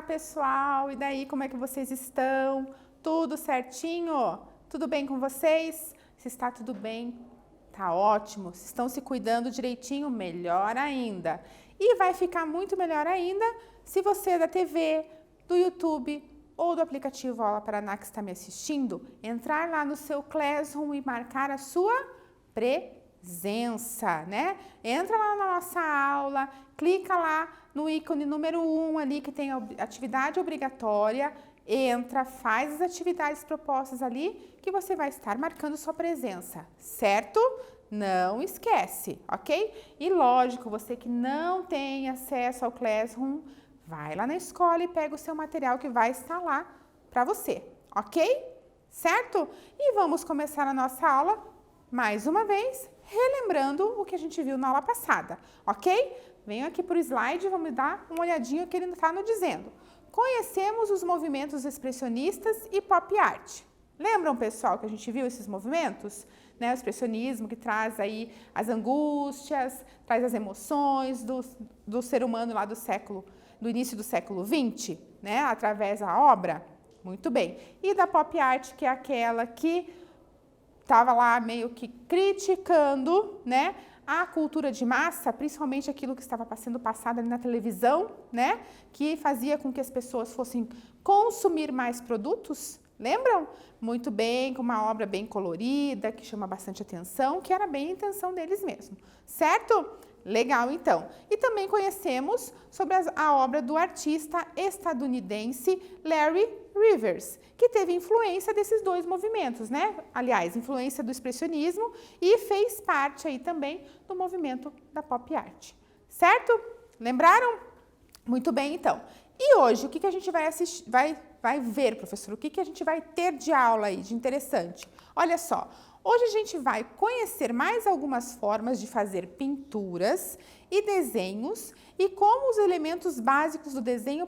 pessoal! E daí, como é que vocês estão? Tudo certinho? Tudo bem com vocês? Se está tudo bem, tá ótimo. Se estão se cuidando direitinho, melhor ainda. E vai ficar muito melhor ainda se você é da TV, do YouTube ou do aplicativo Aula Paraná que está me assistindo, entrar lá no seu Classroom e marcar a sua presença, né? Entra lá na nossa aula, clica lá no ícone número 1 ali que tem a atividade obrigatória, entra, faz as atividades propostas ali que você vai estar marcando sua presença, certo? Não esquece, ok? E lógico, você que não tem acesso ao Classroom, vai lá na escola e pega o seu material que vai estar lá para você, ok? Certo? E vamos começar a nossa aula, mais uma vez, relembrando o que a gente viu na aula passada, ok? Venho aqui para o slide e vamos dar uma olhadinha no que ele está nos dizendo. Conhecemos os movimentos expressionistas e pop art. Lembram, pessoal, que a gente viu esses movimentos? Né, o expressionismo que traz aí as angústias, traz as emoções do ser humano lá do início do século XX, né, através da obra. Muito bem. E da pop art, que é aquela que estava lá meio que criticando, né, a cultura de massa, principalmente aquilo que estava sendo passado ali na televisão, né, que fazia com que as pessoas fossem consumir mais produtos. Lembram? Muito bem, com uma obra bem colorida, que chama bastante atenção, que era bem a intenção deles mesmo, certo? Legal, então. E também conhecemos sobre a obra do artista estadunidense Larry Rivers, que teve influência desses dois movimentos, né? Aliás, influência do expressionismo e fez parte aí também do movimento da pop art, certo? Lembraram? Muito bem, então. E hoje, o que a gente vai assistir, vai ver, professor? O que a gente vai ter de aula aí, de interessante? Olha só, hoje a gente vai conhecer mais algumas formas de fazer pinturas e desenhos e como os elementos básicos do desenho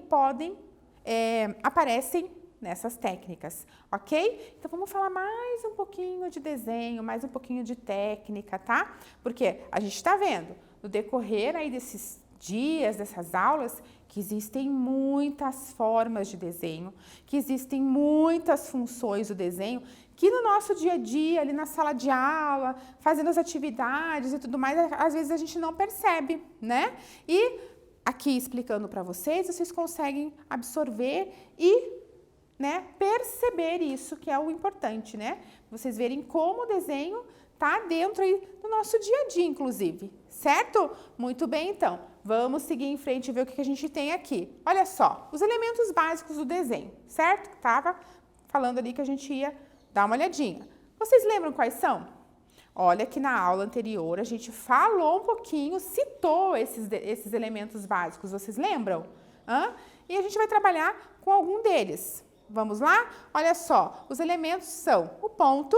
aparecem nessas técnicas, ok? Então, vamos falar mais um pouquinho de desenho, mais um pouquinho de técnica, tá? Porque a gente está vendo, no decorrer aí desses dias, dessas aulas, que existem muitas formas de desenho, que existem muitas funções do desenho, que no nosso dia a dia, ali na sala de aula, fazendo as atividades e tudo mais, às vezes a gente não percebe, né? E aqui explicando para vocês, vocês conseguem absorver e, né, perceber isso, que é o importante, né? Vocês verem como o desenho tá dentro aí do nosso dia a dia, inclusive, certo? Muito bem, então, vamos seguir em frente e ver o que a gente tem aqui. Olha só, os elementos básicos do desenho, certo? Tava falando ali que a gente ia dar uma olhadinha. Vocês lembram quais são? Olha que na aula anterior a gente falou um pouquinho, citou esses elementos básicos, vocês lembram? E a gente vai trabalhar com algum deles. Vamos lá? Olha só, os elementos são o ponto,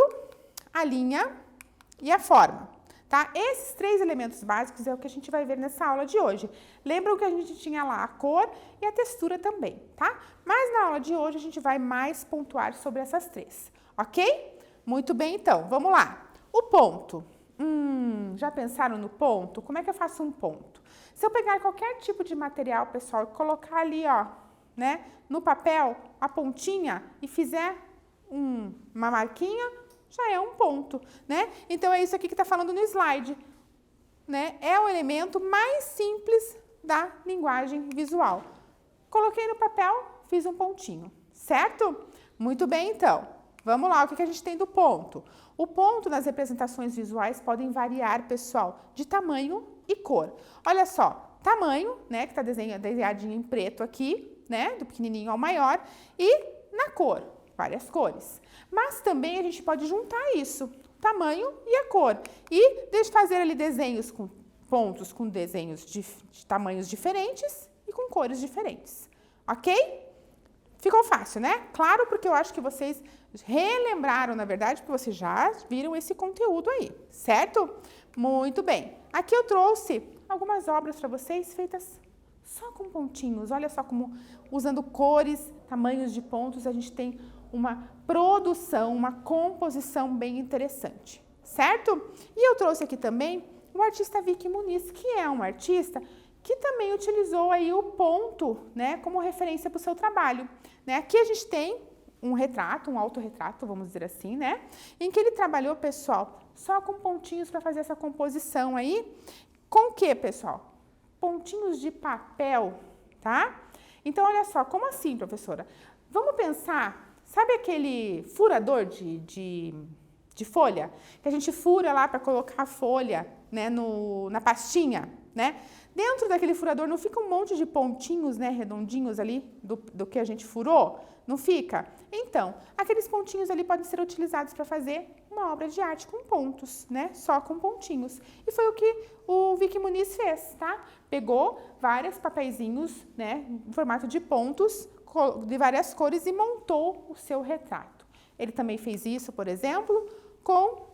a linha e a forma, tá? Esses três elementos básicos é o que a gente vai ver nessa aula de hoje. Lembram que a gente tinha lá a cor e a textura também, tá? Mas na aula de hoje a gente vai mais pontuar sobre essas três, ok? Muito bem, então, vamos lá. O ponto. Já pensaram no ponto? Como é que eu faço um ponto? Se eu pegar qualquer tipo de material, pessoal, e colocar ali, ó, né, no papel, a pontinha e fizer uma marquinha, já é um ponto, né? Então, é isso aqui que está falando no slide, né? É o elemento mais simples da linguagem visual. Coloquei no papel, fiz um pontinho, certo? Muito bem, então. Vamos lá, o que a gente tem do ponto? O ponto nas representações visuais podem variar, pessoal, de tamanho e cor. Olha só, tamanho, né, que está desenhadinho em preto aqui, né, do pequenininho ao maior, e na cor, várias cores. Mas também a gente pode juntar isso, tamanho e a cor. E fazer ali desenhos com pontos com desenhos de tamanhos diferentes e com cores diferentes. Ok? Ficou fácil, né? Claro, porque eu acho que vocês relembraram, na verdade, porque vocês já viram esse conteúdo aí, certo? Muito bem. Aqui eu trouxe algumas obras para vocês feitas só com pontinhos. Olha só como, usando cores, tamanhos de pontos, a gente tem uma produção, uma composição bem interessante, certo? E eu trouxe aqui também o artista Vicky Muniz, que é um artista que também utilizou aí o ponto, né, como referência para o seu trabalho, né? Aqui a gente tem um retrato, um autorretrato, vamos dizer assim, né? Em que ele trabalhou, pessoal, só com pontinhos para fazer essa composição aí. Com o que, pessoal? Pontinhos de papel, tá? Então, olha só, como assim, professora? Vamos pensar, sabe aquele furador de folha? Que a gente fura lá para colocar a folha, né, na pastinha, né? Dentro daquele furador não fica um monte de pontinhos, né, redondinhos ali do que a gente furou? Não fica? Então, aqueles pontinhos ali podem ser utilizados para fazer uma obra de arte com pontos, né? Só com pontinhos. E foi o que o Vicky Muniz fez, tá? Pegou vários papeizinhos, né, em formato de pontos, de várias cores e montou o seu retrato. Ele também fez isso, por exemplo, com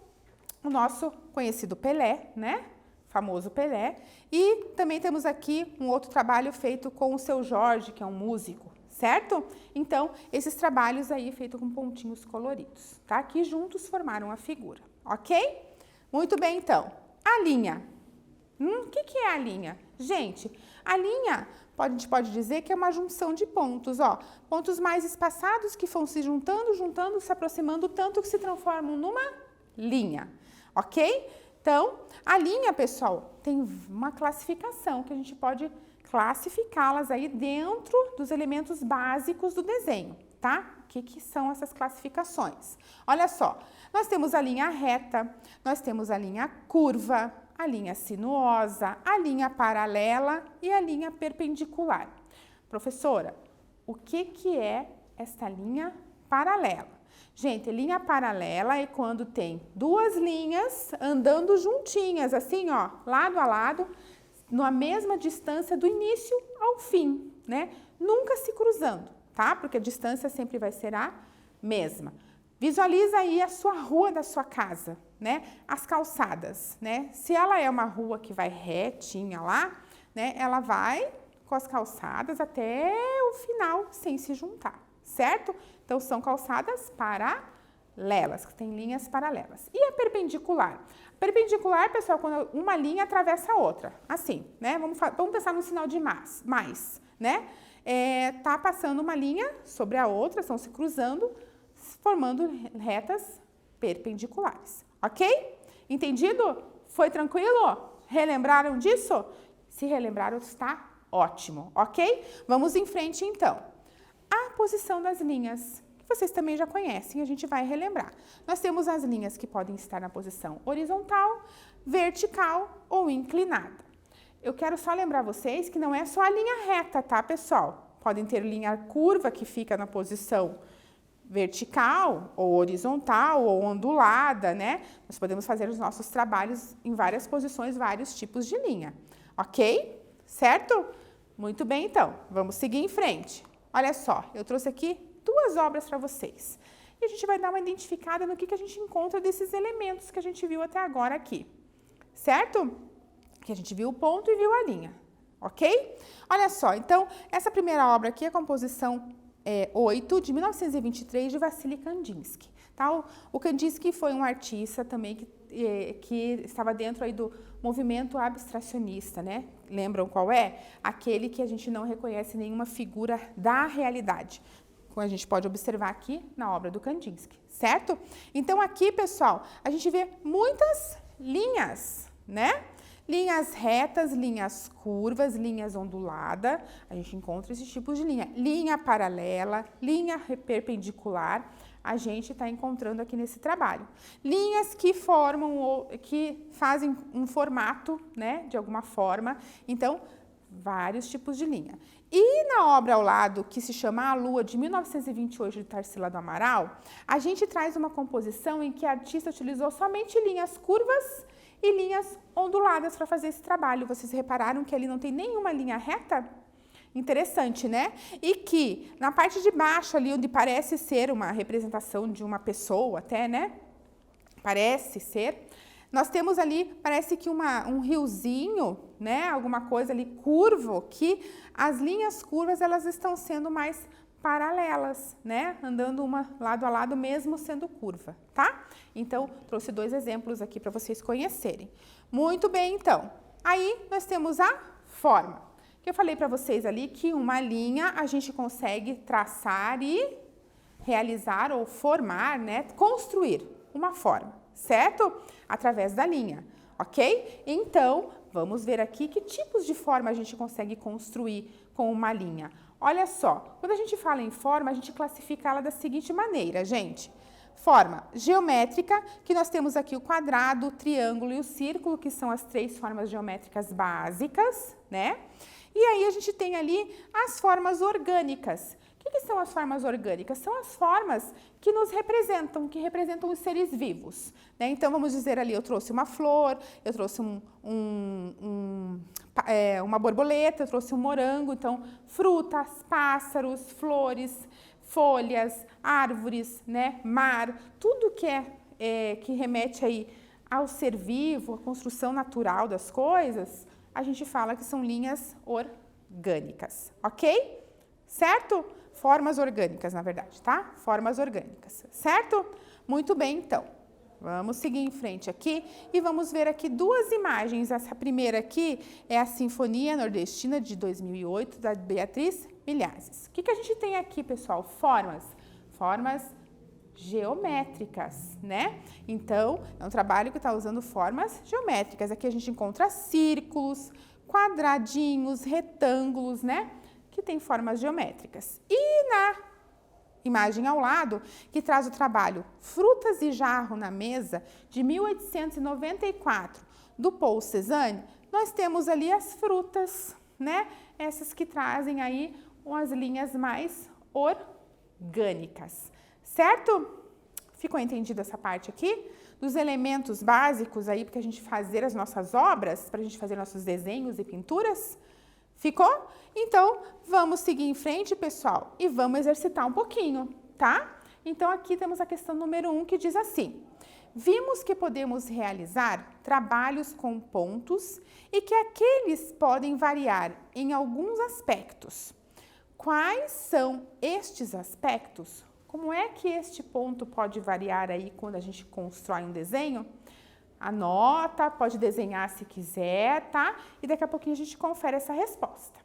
o nosso conhecido Pelé, né? Famoso Pelé. E também temos aqui um outro trabalho feito com o seu Jorge, que é um músico, certo? Então, esses trabalhos aí feitos com pontinhos coloridos, tá? Que juntos formaram a figura, ok? Muito bem, então. A linha. O que é a linha? Gente, a linha, a gente pode dizer que é uma junção de pontos, ó. Pontos mais espaçados que vão se juntando, se aproximando tanto que se transformam numa linha, ok? Então, a linha, pessoal, tem uma classificação que a gente pode classificá-las aí dentro dos elementos básicos do desenho, tá? O que são essas classificações? Olha só, nós temos a linha reta, nós temos a linha curva, a linha sinuosa, a linha paralela e a linha perpendicular. Professora, o que é esta linha paralela? Gente, linha paralela é quando tem duas linhas andando juntinhas, assim, ó, lado a lado, na mesma distância do início ao fim, né? Nunca se cruzando, tá? Porque a distância sempre vai ser a mesma. Visualiza aí a sua rua da sua casa, né? As calçadas, né? Se ela é uma rua que vai retinha lá, né? Ela vai com as calçadas até o final sem se juntar, certo? Então, são calçadas paralelas, que tem linhas paralelas. E a perpendicular? Perpendicular, pessoal, quando uma linha atravessa a outra, assim, né? Vamos pensar no sinal de mais, né? Tá passando uma linha sobre a outra, estão se cruzando, formando retas perpendiculares, ok? Entendido? Foi tranquilo? Relembraram disso? Se relembraram, está ótimo, ok? Vamos em frente, então. A posição das linhas, que vocês também já conhecem, a gente vai relembrar. Nós temos as linhas que podem estar na posição horizontal, vertical ou inclinada. Eu quero só lembrar vocês que não é só a linha reta, tá, pessoal? Podem ter linha curva que fica na posição vertical ou horizontal ou ondulada, né? Nós podemos fazer os nossos trabalhos em várias posições, vários tipos de linha, ok? Certo? Muito bem, então. Vamos seguir em frente. Olha só, eu trouxe aqui duas obras para vocês. E a gente vai dar uma identificada no que a gente encontra desses elementos que a gente viu até agora aqui. Certo? Que a gente viu o ponto e viu a linha. Ok? Olha só, então, essa primeira obra aqui é a composição 8, de 1923, de Vassily Kandinsky. Tá? O Kandinsky foi um artista também que estava dentro aí do movimento abstracionista, né? Lembram qual é? Aquele que a gente não reconhece nenhuma figura da realidade, como a gente pode observar aqui na obra do Kandinsky, certo? Então, aqui, pessoal, a gente vê muitas linhas, né? Linhas retas, linhas curvas, linhas onduladas, a gente encontra esses tipos de linha. Linha paralela, linha perpendicular, a gente está encontrando aqui nesse trabalho. Linhas que formam, que fazem um formato, né, de alguma forma. Então, vários tipos de linha. E na obra ao lado, que se chama A Lua, de 1928, de Tarsila do Amaral, a gente traz uma composição em que a artista utilizou somente linhas curvas e linhas onduladas para fazer esse trabalho. Vocês repararam que ali não tem nenhuma linha reta? Interessante, né? E que na parte de baixo ali, onde parece ser uma representação de uma pessoa até, né? Parece ser. Nós temos ali, parece que um riozinho, né? Alguma coisa ali curvo, que as linhas curvas, elas estão sendo mais paralelas, né? Andando uma lado a lado, mesmo sendo curva, tá? Então, trouxe dois exemplos aqui para vocês conhecerem. Muito bem, então. Aí, nós temos a Forma. Que eu falei para vocês ali que uma linha a gente consegue traçar e realizar ou formar, né? Construir uma forma, certo? Através da linha, ok? Então, vamos ver aqui que tipos de forma a gente consegue construir com uma linha. Olha só, quando a gente fala em forma, a gente classifica ela da seguinte maneira, gente. Forma geométrica, que nós temos aqui o quadrado, o triângulo e o círculo, que são as 3 formas geométricas básicas, né? E aí a gente tem ali as formas orgânicas. O que são as formas orgânicas? São as formas que nos representam, que representam os seres vivos, né? Então, vamos dizer ali, eu trouxe uma flor, eu trouxe uma borboleta, eu trouxe um morango, então, frutas, pássaros, flores, folhas, árvores, né? Mar, tudo que remete aí ao ser vivo, à construção natural das coisas, a gente fala que são linhas orgânicas, ok? Certo? Formas orgânicas, na verdade, tá? Formas orgânicas, certo? Muito bem, então. Vamos seguir em frente aqui e vamos ver aqui 2 imagens. Essa primeira aqui é a Sinfonia Nordestina de 2008, da Beatriz Milhazes. O que a gente tem aqui, pessoal? Formas geométricas, né? Então, é um trabalho que está usando formas geométricas. Aqui a gente encontra círculos, quadradinhos, retângulos, né? Que tem formas geométricas. E na imagem ao lado, que traz o trabalho Frutas e Jarro na Mesa, de 1894, do Paul Cézanne, nós temos ali as frutas, né? Essas que trazem aí umas linhas mais orgânicas, certo? Ficou entendido essa parte aqui? Dos elementos básicos aí para a gente fazer as nossas obras, para a gente fazer nossos desenhos e pinturas? Ficou? Então, vamos seguir em frente, pessoal, e vamos exercitar um pouquinho, tá? Então, aqui temos a questão número 1, que diz assim: vimos que podemos realizar trabalhos com pontos e que aqueles podem variar em alguns aspectos. Quais são estes aspectos? Como é que este ponto pode variar aí quando a gente constrói um desenho? Anota, pode desenhar se quiser, tá? E daqui a pouquinho a gente confere essa resposta.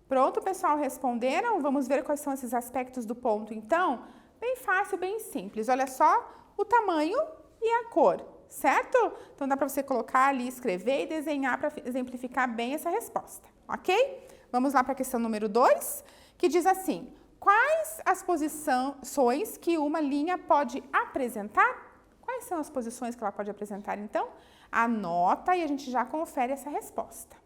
Pronto, pessoal, responderam? Vamos ver quais são esses aspectos do ponto, então? Bem fácil, bem simples. Olha só o tamanho e a cor, certo? Então, dá para você colocar ali, escrever e desenhar para exemplificar bem essa resposta, ok? Vamos lá para a questão número 2, que diz assim: quais as posições que uma linha pode apresentar? Quais são as posições que ela pode apresentar, então? Anota e a gente já confere essa resposta.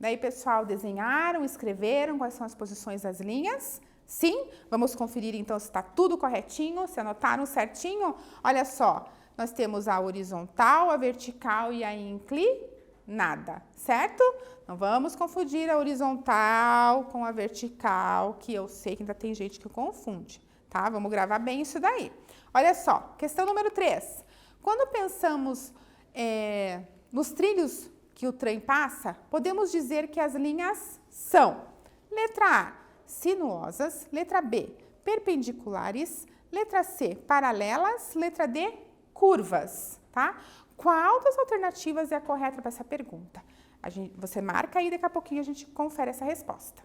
Daí, pessoal, desenharam, escreveram quais são as posições das linhas? Sim? Vamos conferir então se está tudo corretinho, se anotaram certinho? Olha só, nós temos a horizontal, a vertical e a inclinada, certo? Não vamos confundir a horizontal com a vertical, que eu sei que ainda tem gente que confunde, tá? Vamos gravar bem isso daí. Olha só, questão número 3. Quando pensamos nos trilhos que o trem passa, podemos dizer que as linhas são: letra A, sinuosas; letra B, perpendiculares; letra C, paralelas; letra D, curvas, tá? Qual das alternativas é a correta para essa pergunta? Você marca aí, daqui a pouquinho a gente confere essa resposta.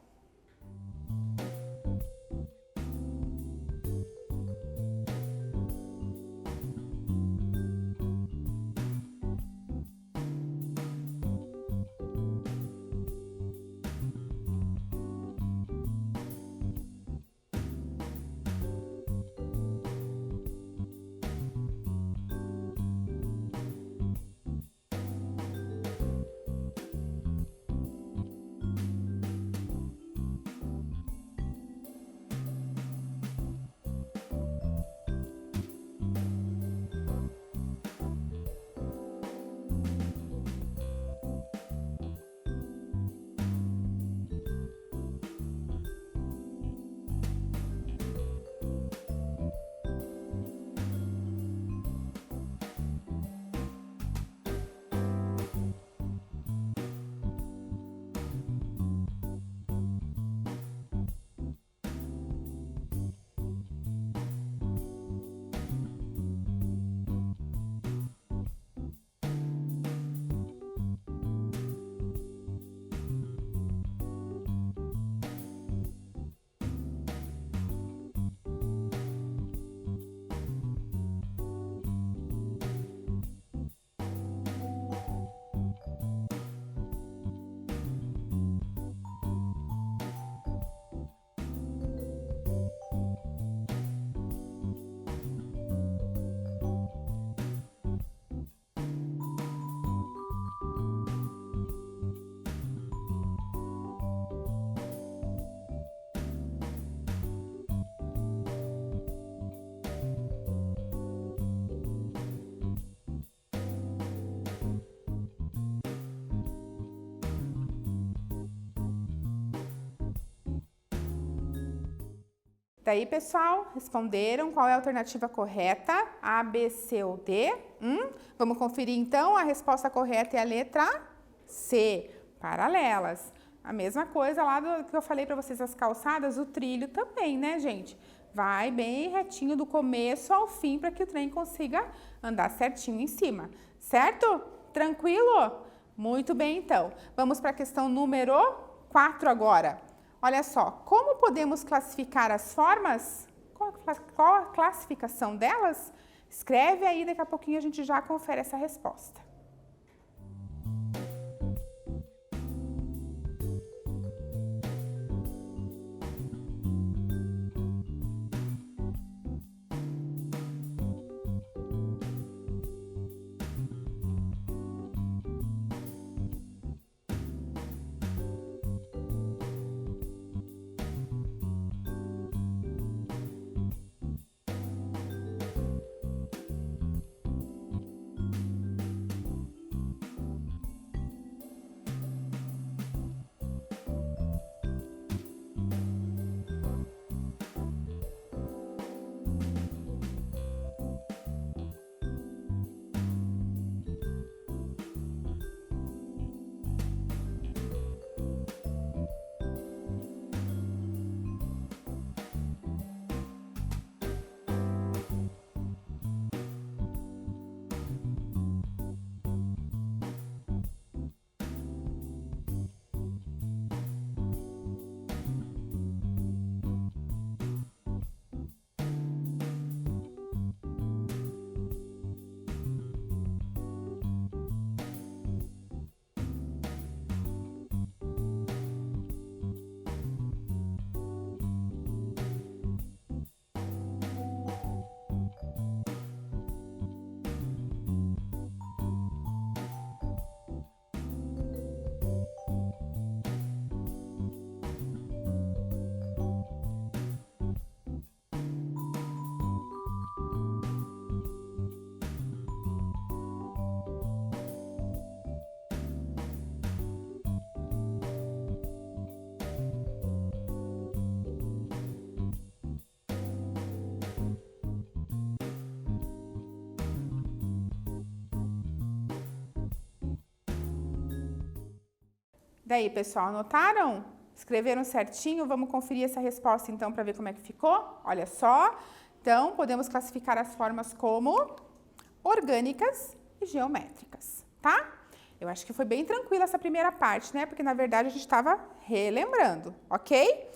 Daí, pessoal, responderam qual é a alternativa correta, A, B, C ou D? Vamos conferir, então, a resposta correta é a letra C, paralelas. A mesma coisa lá do que eu falei para vocês, as calçadas, o trilho também, né, gente? Vai bem retinho do começo ao fim para que o trem consiga andar certinho em cima, certo? Tranquilo? Muito bem, então. Vamos para a questão número 4 agora. Olha só, como podemos classificar as formas? Qual a classificação delas? Escreve aí, daqui a pouquinho a gente já confere essa resposta. Daí, pessoal, anotaram? Escreveram certinho? Vamos conferir essa resposta, então, para ver como é que ficou? Olha só. Então, podemos classificar as formas como orgânicas e geométricas, tá? Eu acho que foi bem tranquila essa primeira parte, né? Porque, na verdade, a gente estava relembrando, ok?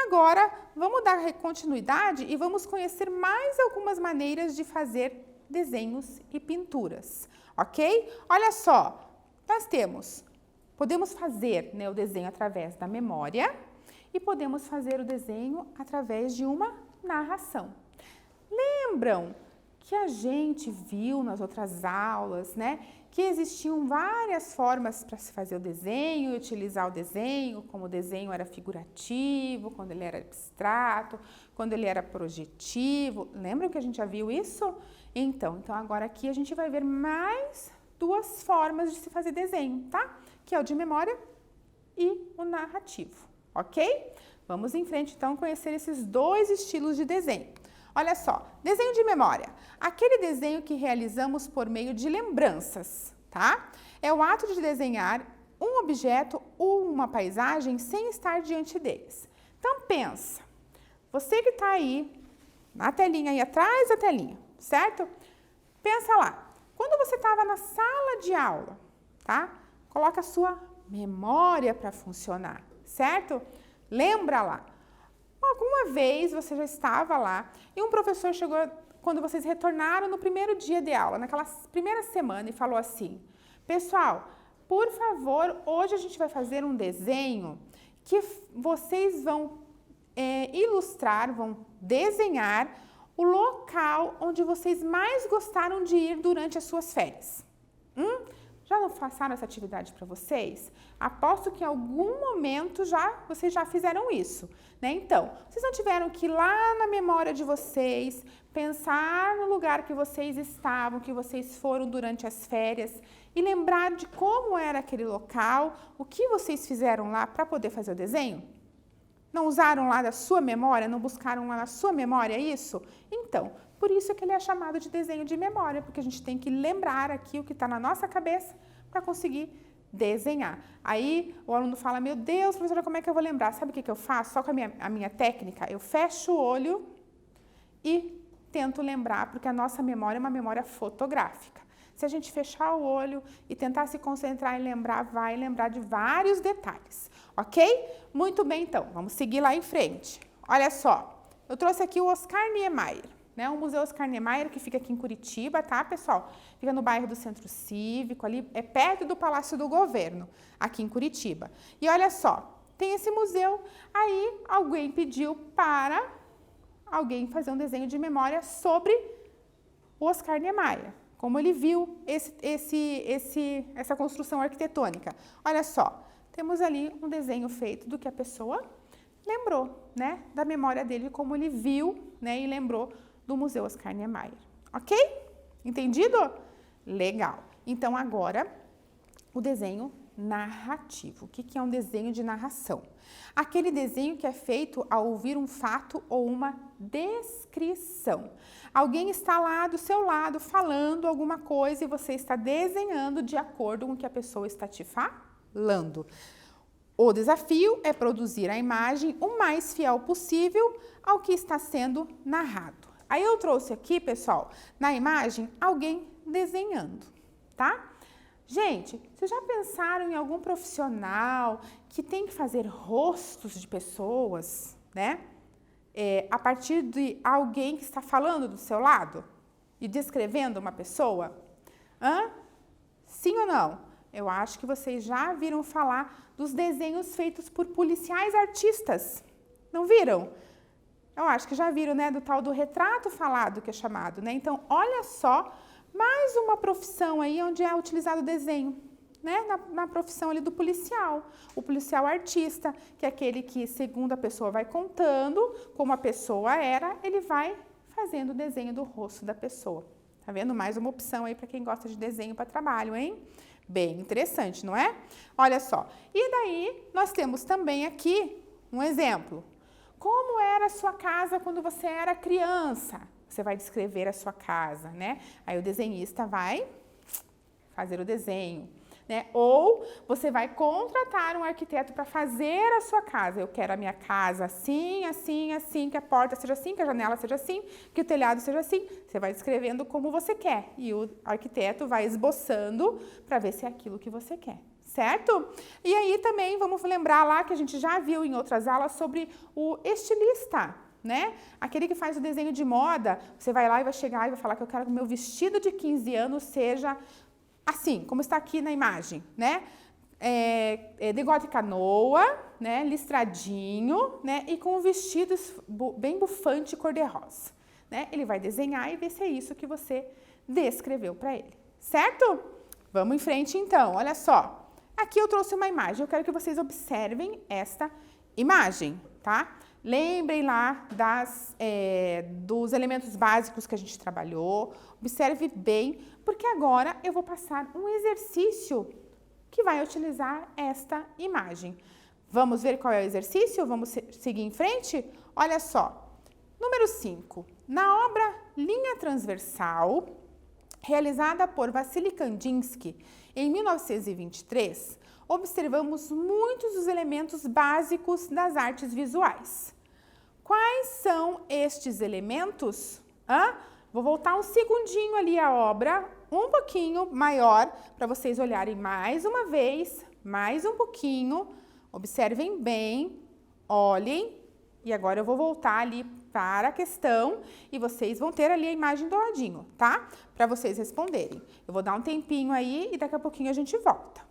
Agora, vamos dar continuidade e vamos conhecer mais algumas maneiras de fazer desenhos e pinturas, ok? Olha só, nós podemos fazer, né, o desenho através da memória e podemos fazer o desenho através de uma narração. Lembram que a gente viu nas outras aulas, né, que existiam várias formas para se fazer o desenho e utilizar o desenho, como o desenho era figurativo, quando ele era abstrato, quando ele era projetivo. Lembram que a gente já viu isso? Então agora aqui a gente vai ver mais duas formas de se fazer desenho, tá? Que é o de memória e o narrativo, ok? Vamos em frente, então, conhecer esses dois estilos de desenho. Olha só, desenho de memória. Aquele desenho que realizamos por meio de lembranças, tá? É o ato de desenhar um objeto ou uma paisagem sem estar diante deles. Então, pensa. Você que está aí, na telinha aí atrás da telinha, certo? Pensa lá. Quando você estava na sala de aula, tá? Coloca a sua memória para funcionar, certo? Lembra lá. Alguma vez você já estava lá e um professor chegou quando vocês retornaram no primeiro dia de aula, naquela primeira semana, e falou assim: pessoal, por favor, hoje a gente vai fazer um desenho que vocês vão ilustrar, vão desenhar o local onde vocês mais gostaram de ir durante as suas férias. Já não passaram essa atividade para vocês? Aposto que em algum momento vocês já fizeram isso, né? Então, vocês não tiveram que ir lá na memória de vocês, pensar no lugar que vocês estavam, que vocês foram durante as férias e lembrar de como era aquele local, o que vocês fizeram lá para poder fazer o desenho? Não usaram lá da sua memória? Não buscaram lá na sua memória isso? Então, por isso que ele é chamado de desenho de memória, porque a gente tem que lembrar aqui o que está na nossa cabeça para conseguir desenhar. Aí o aluno fala, meu Deus, professora, como é que eu vou lembrar? Sabe o que eu faço? Só com a minha técnica, eu fecho o olho e tento lembrar, porque a nossa memória é uma memória fotográfica. Se a gente fechar o olho e tentar se concentrar e lembrar, vai lembrar de vários detalhes, ok? Muito bem, então, vamos seguir lá em frente. Olha só, eu trouxe aqui o Oscar Niemeyer, né? O Museu Oscar Niemeyer, que fica aqui em Curitiba, tá, pessoal? Fica no bairro do Centro Cívico, ali é perto do Palácio do Governo, aqui em Curitiba. E olha só, tem esse museu, aí alguém pediu para alguém fazer um desenho de memória sobre o Oscar Niemeyer, como ele viu essa construção arquitetônica. Olha só, temos ali um desenho feito do que a pessoa lembrou, né, da memória dele, como ele viu, né, e lembrou do Museu Oscar Niemeyer. Ok? Entendido? Legal. Então, agora, o desenho narrativo. O que é um desenho de narração? Aquele desenho que é feito ao ouvir um fato ou uma descrição. Alguém está lá do seu lado falando alguma coisa e você está desenhando de acordo com o que a pessoa está te falando. O desafio é produzir a imagem o mais fiel possível ao que está sendo narrado. Aí eu trouxe aqui, pessoal, na imagem, alguém desenhando, tá? Gente, vocês já pensaram em algum profissional que tem que fazer rostos de pessoas, né? A partir de alguém que está falando do seu lado e descrevendo uma pessoa? Sim ou não? Eu acho que vocês já viram falar dos desenhos feitos por policiais artistas. Não viram? Eu acho que já viram, né? Do tal do retrato falado, que é chamado, né? Então, olha só, mais uma profissão aí onde é utilizado o desenho, né? Na profissão ali do policial. O policial artista, que é aquele que, segundo a pessoa vai contando como a pessoa era, ele vai fazendo o desenho do rosto da pessoa. Tá vendo? Mais uma opção aí para quem gosta de desenho para trabalho, hein? Bem interessante, não é? Olha só. E daí, nós temos também aqui um exemplo. Como era a sua casa quando você era criança? Você vai descrever a sua casa, né? Aí o desenhista vai fazer o desenho, né? Ou você vai contratar um arquiteto para fazer a sua casa. Eu quero a minha casa assim, assim, assim, que a porta seja assim, que a janela seja assim, que o telhado seja assim. Você vai descrevendo como você quer e o arquiteto vai esboçando para ver se é aquilo que você quer. Certo? E aí também vamos lembrar lá que a gente já viu em outras aulas sobre o estilista, né? Aquele que faz o desenho de moda, você vai lá e vai chegar e vai falar que eu quero que o meu vestido de 15 anos seja assim, como está aqui na imagem, né? Decote canoa, né? Listradinho, né? E com um vestido bem bufante cor-de-rosa, né? Ele vai desenhar e ver se é isso que você descreveu para ele, certo? Vamos em frente então, olha só. Aqui eu trouxe uma imagem, eu quero que vocês observem esta imagem, tá? Lembrem lá dos elementos básicos que a gente trabalhou, observe bem, porque agora eu vou passar um exercício que vai utilizar esta imagem. Vamos ver qual é o exercício? Vamos seguir em frente? Olha só, número 5. Na obra Linha Transversal, realizada por Vassily Kandinsky em 1923, observamos muitos dos elementos básicos das artes visuais. Quais são estes elementos? Vou voltar um segundinho ali a obra, um pouquinho maior, para vocês olharem mais uma vez, mais um pouquinho. Observem bem, olhem, e agora eu vou voltar ali para a questão e vocês vão ter ali a imagem do ladinho, tá? Para vocês responderem. Eu vou dar um tempinho aí e daqui a pouquinho a gente volta.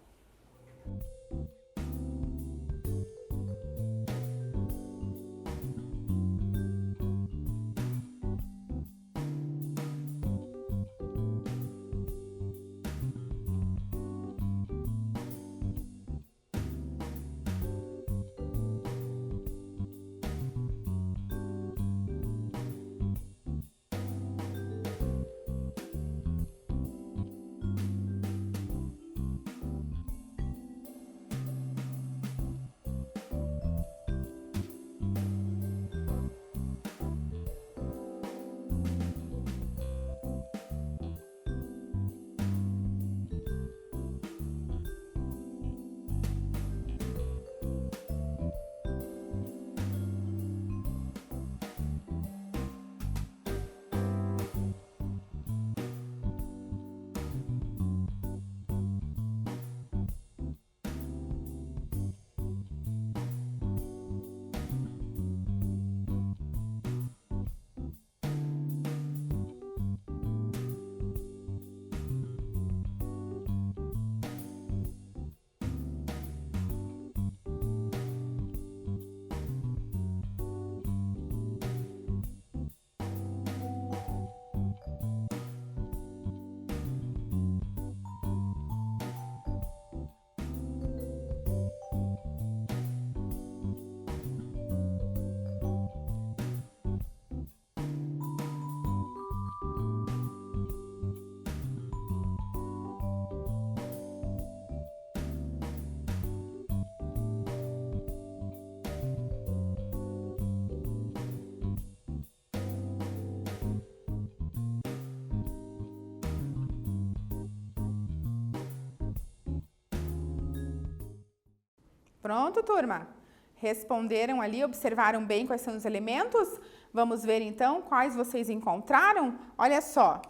Pronto, turma? Responderam ali, observaram bem quais são os elementos? Vamos ver então quais vocês encontraram? Olha só,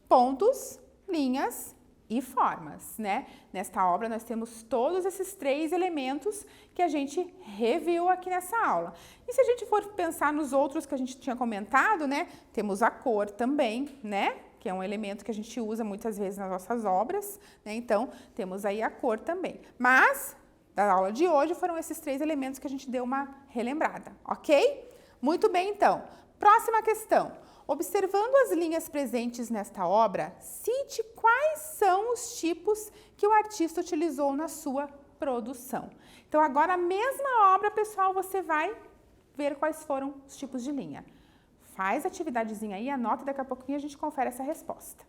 pontos, linhas e formas, né? Nesta obra nós temos todos esses 3 elementos que a gente reviu aqui nessa aula. E se a gente for pensar nos outros que a gente tinha comentado, né? Temos a cor também, né? Que é um elemento que a gente usa muitas vezes nas nossas obras, né? Então, temos aí a cor também. Mas, da aula de hoje, foram esses 3 elementos que a gente deu uma relembrada, ok? Muito bem, então. Próxima questão. Observando as linhas presentes nesta obra, cite quais são os tipos que o artista utilizou na sua produção. Então, agora, a mesma obra, pessoal, você vai ver quais foram os tipos de linha. Faz a atividadezinha aí, anota, daqui a pouquinho a gente confere essa resposta.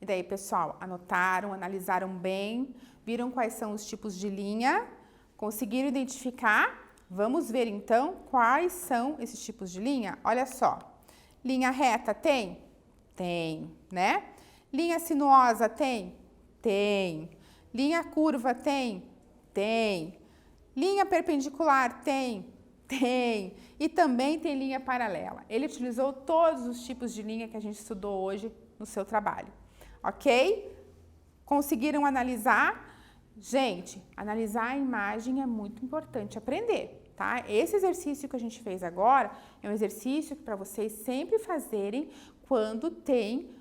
E daí, pessoal, anotaram, analisaram bem, viram quais são os tipos de linha, conseguiram identificar? Vamos ver então quais são esses tipos de linha? Olha só, linha reta tem? Tem, né? Linha sinuosa tem? Tem. Linha curva tem? Tem. Linha perpendicular tem? Tem. E também tem linha paralela. Ele utilizou todos os tipos de linha que a gente estudou hoje no seu trabalho. Ok? Conseguiram analisar? Gente, analisar a imagem é muito importante aprender, tá? Esse exercício que a gente fez agora é um exercício para vocês sempre fazerem quando tem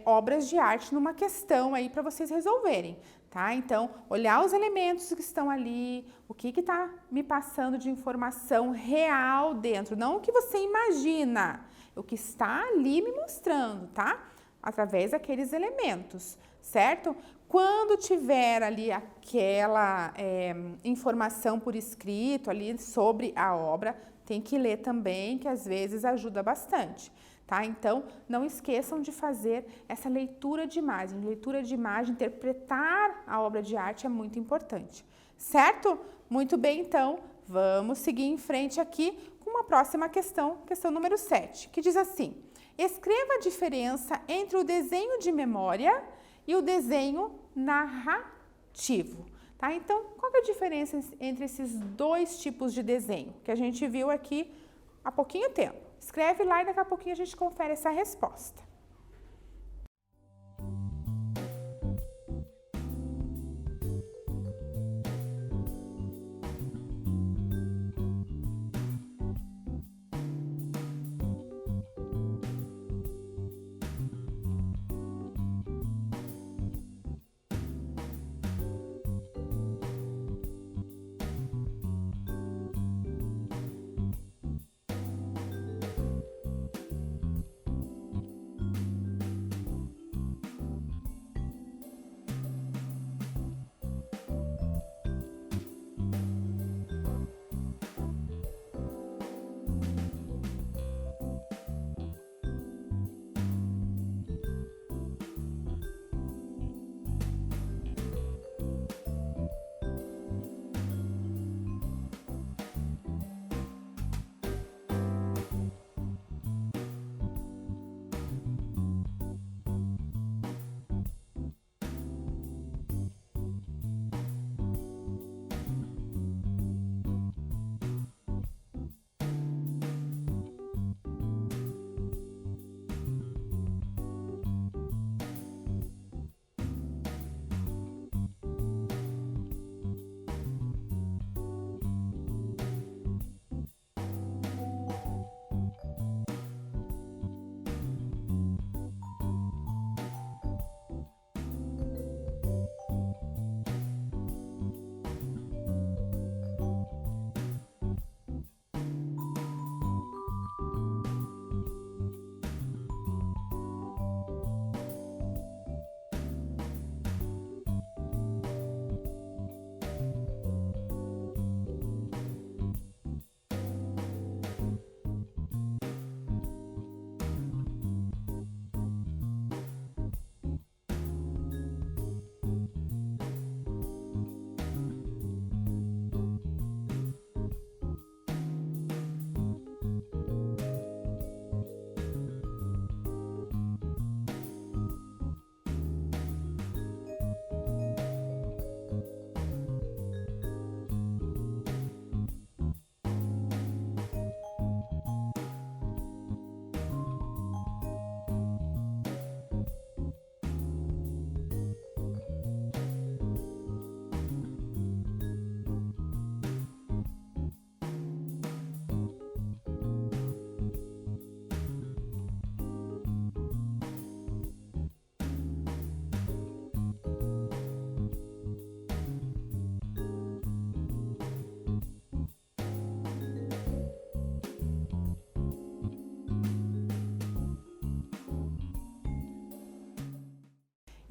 obras de arte numa questão aí para vocês resolverem, tá? Então, olhar os elementos que estão ali, o que está me passando de informação real dentro, não o que você imagina, o que está ali me mostrando, tá? Através daqueles elementos, certo? Quando tiver ali aquela informação por escrito ali sobre a obra, tem que ler também, que às vezes ajuda bastante, tá? Então, não esqueçam de fazer essa leitura de imagem. Leitura de imagem, interpretar a obra de arte é muito importante, certo? Muito bem, então, vamos seguir em frente aqui com uma próxima questão, questão número 7, que diz assim: escreva a diferença entre o desenho de memória e o desenho narrativo, tá? Então, qual que é a diferença entre esses dois tipos de desenho que a gente viu aqui há pouquinho tempo? Escreve lá e daqui a pouquinho a gente confere essa resposta.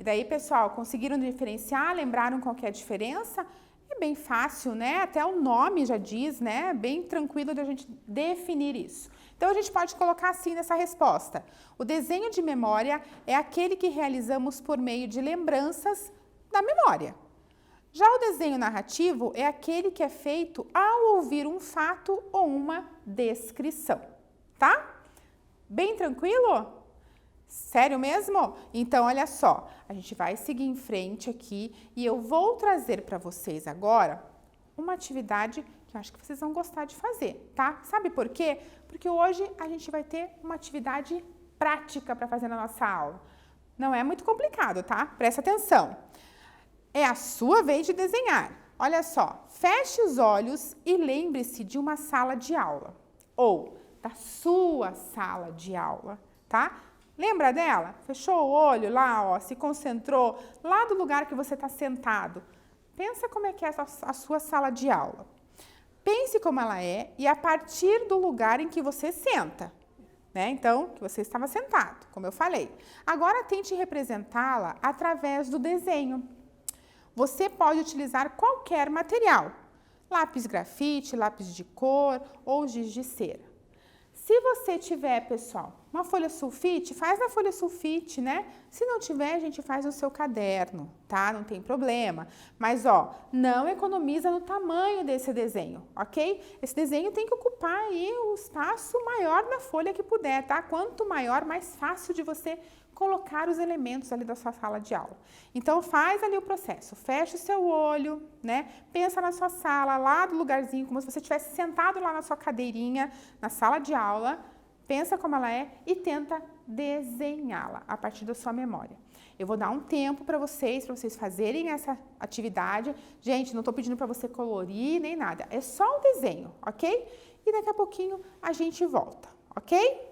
E daí, pessoal, conseguiram diferenciar? Lembraram qual que é a diferença? É bem fácil, né? Até o nome já diz, né? Bem tranquilo de a gente definir isso. Então, a gente pode colocar assim nessa resposta. O desenho de memória é aquele que realizamos por meio de lembranças da memória. Já o desenho narrativo é aquele que é feito ao ouvir um fato ou uma descrição, tá? Bem tranquilo? Sério mesmo? Então, olha só, a gente vai seguir em frente aqui e eu vou trazer para vocês agora uma atividade que eu acho que vocês vão gostar de fazer, tá? Sabe por quê? Porque hoje a gente vai ter uma atividade prática para fazer na nossa aula. Não é muito complicado, tá? Presta atenção. É a sua vez de desenhar. Olha só, feche os olhos e lembre-se de uma sala de aula ou da sua sala de aula, tá? Lembra dela? Fechou o olho lá, ó, se concentrou lá do lugar que você está sentado. Pensa como é que é a sua sala de aula. Pense como ela é e a partir do lugar em que você senta, né? Então, que você estava sentado, como eu falei. Agora tente representá-la através do desenho. Você pode utilizar qualquer material, lápis grafite, lápis de cor ou giz de cera. Se você tiver, pessoal, uma folha sulfite, faz na folha sulfite, né? Se não tiver, a gente faz no seu caderno, tá? Não tem problema. Mas, ó, não economiza no tamanho desse desenho, ok? Esse desenho tem que ocupar aí o espaço maior na folha que puder, tá? Quanto maior, mais fácil de você colocar os elementos ali da sua sala de aula. Então, faz ali o processo, fecha o seu olho, né? Pensa na sua sala, lá do lugarzinho, como se você estivesse sentado lá na sua cadeirinha, na sala de aula, pensa como ela é e tenta desenhá-la a partir da sua memória. Eu vou dar um tempo para vocês fazerem essa atividade. Gente, não estou pedindo para você colorir nem nada, é só o desenho, ok? E daqui a pouquinho a gente volta, ok?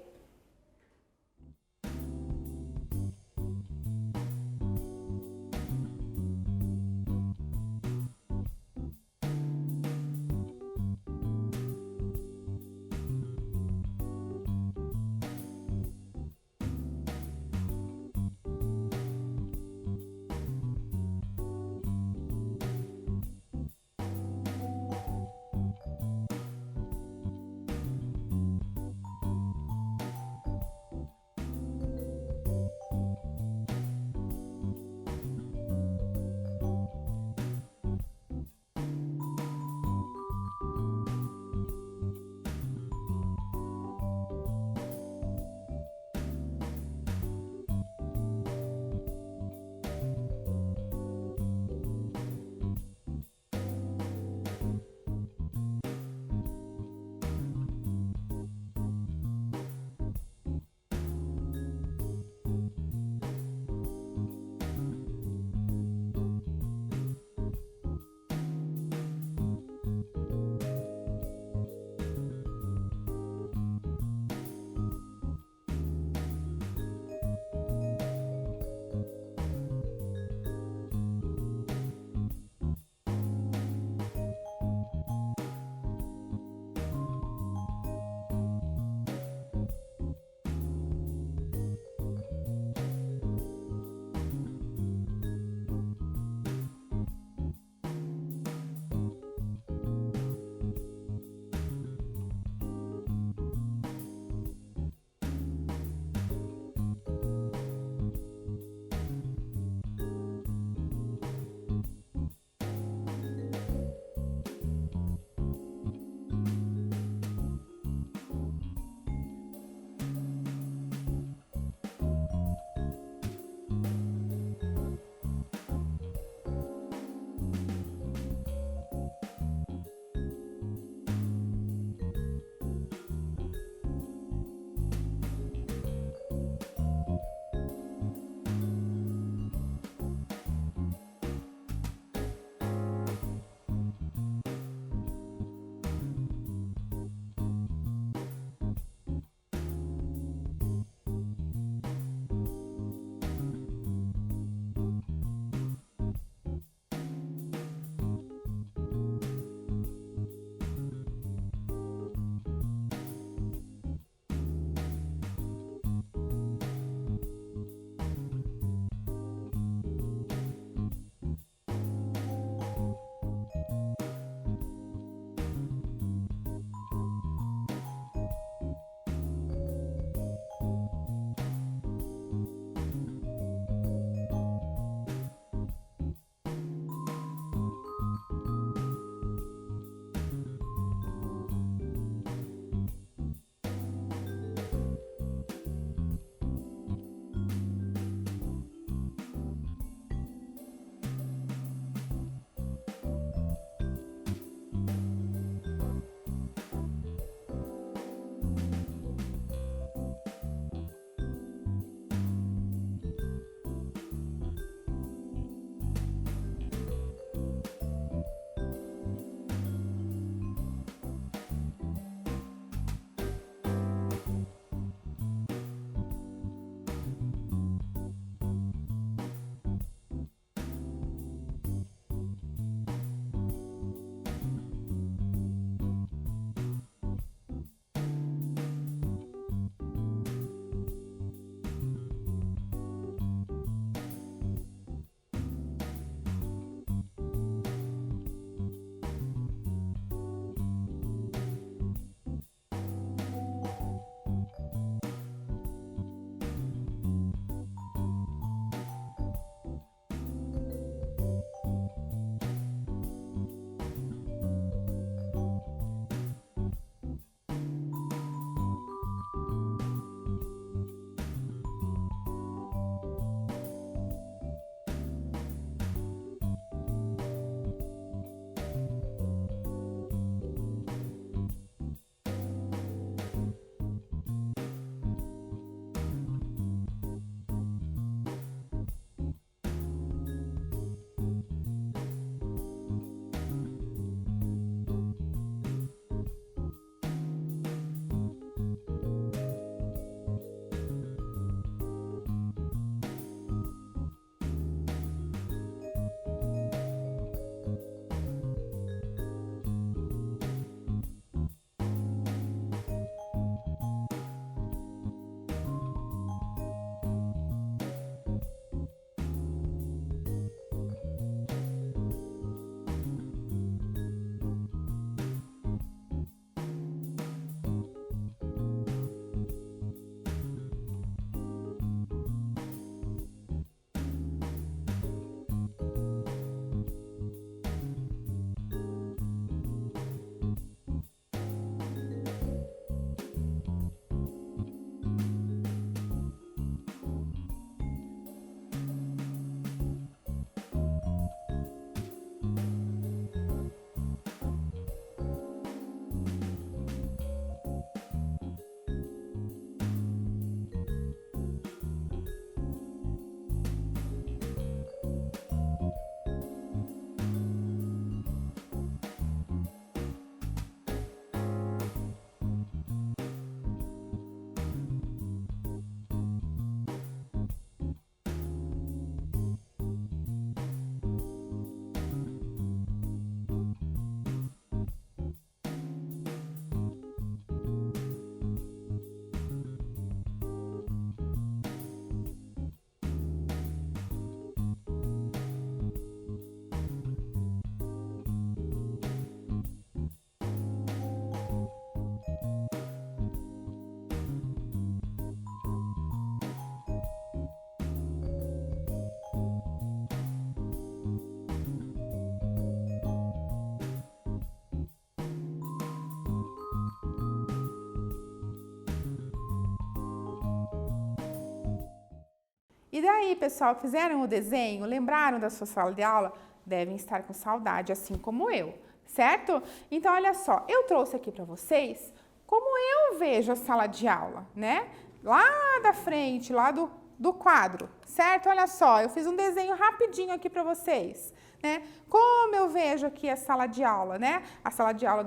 E daí, pessoal, fizeram o desenho? Lembraram da sua sala de aula? Devem estar com saudade, assim como eu, certo? Então, olha só, eu trouxe aqui para vocês como eu vejo a sala de aula, né? Lá da frente, lá do quadro, certo? Olha só, eu fiz um desenho rapidinho aqui para vocês, né? Como eu vejo aqui a sala de aula, né? A sala de aula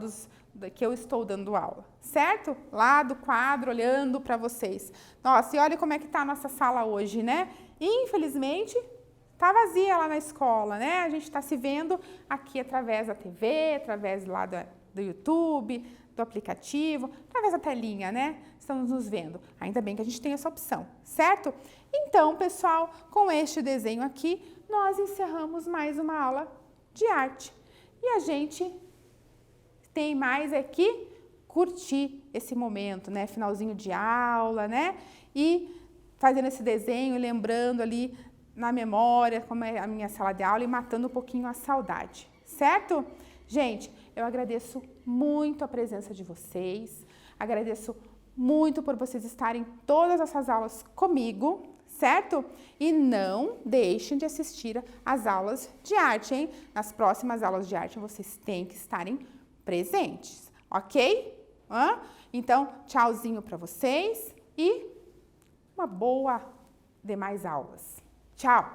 que eu estou dando aula, certo? Lá do quadro, olhando para vocês. Nossa, e olha como é que tá a nossa sala hoje, né? Infelizmente, tá vazia lá na escola, né? A gente está se vendo aqui através da TV, através lá do YouTube, do aplicativo, através da telinha, né? Estamos nos vendo. Ainda bem que a gente tem essa opção, certo? Então, pessoal, com este desenho aqui, nós encerramos mais uma aula de arte. E a gente tem mais é que curtir esse momento, né? Finalzinho de aula, né? E fazendo esse desenho, lembrando ali na memória como é a minha sala de aula e matando um pouquinho a saudade, certo? Gente, eu agradeço muito a presença de vocês, agradeço muito por vocês estarem todas essas aulas comigo, certo? E não deixem de assistir às aulas de arte, hein? Nas próximas aulas de arte vocês têm que estarem presentes, ok? Então, tchauzinho para vocês e uma boa demais aulas. Tchau!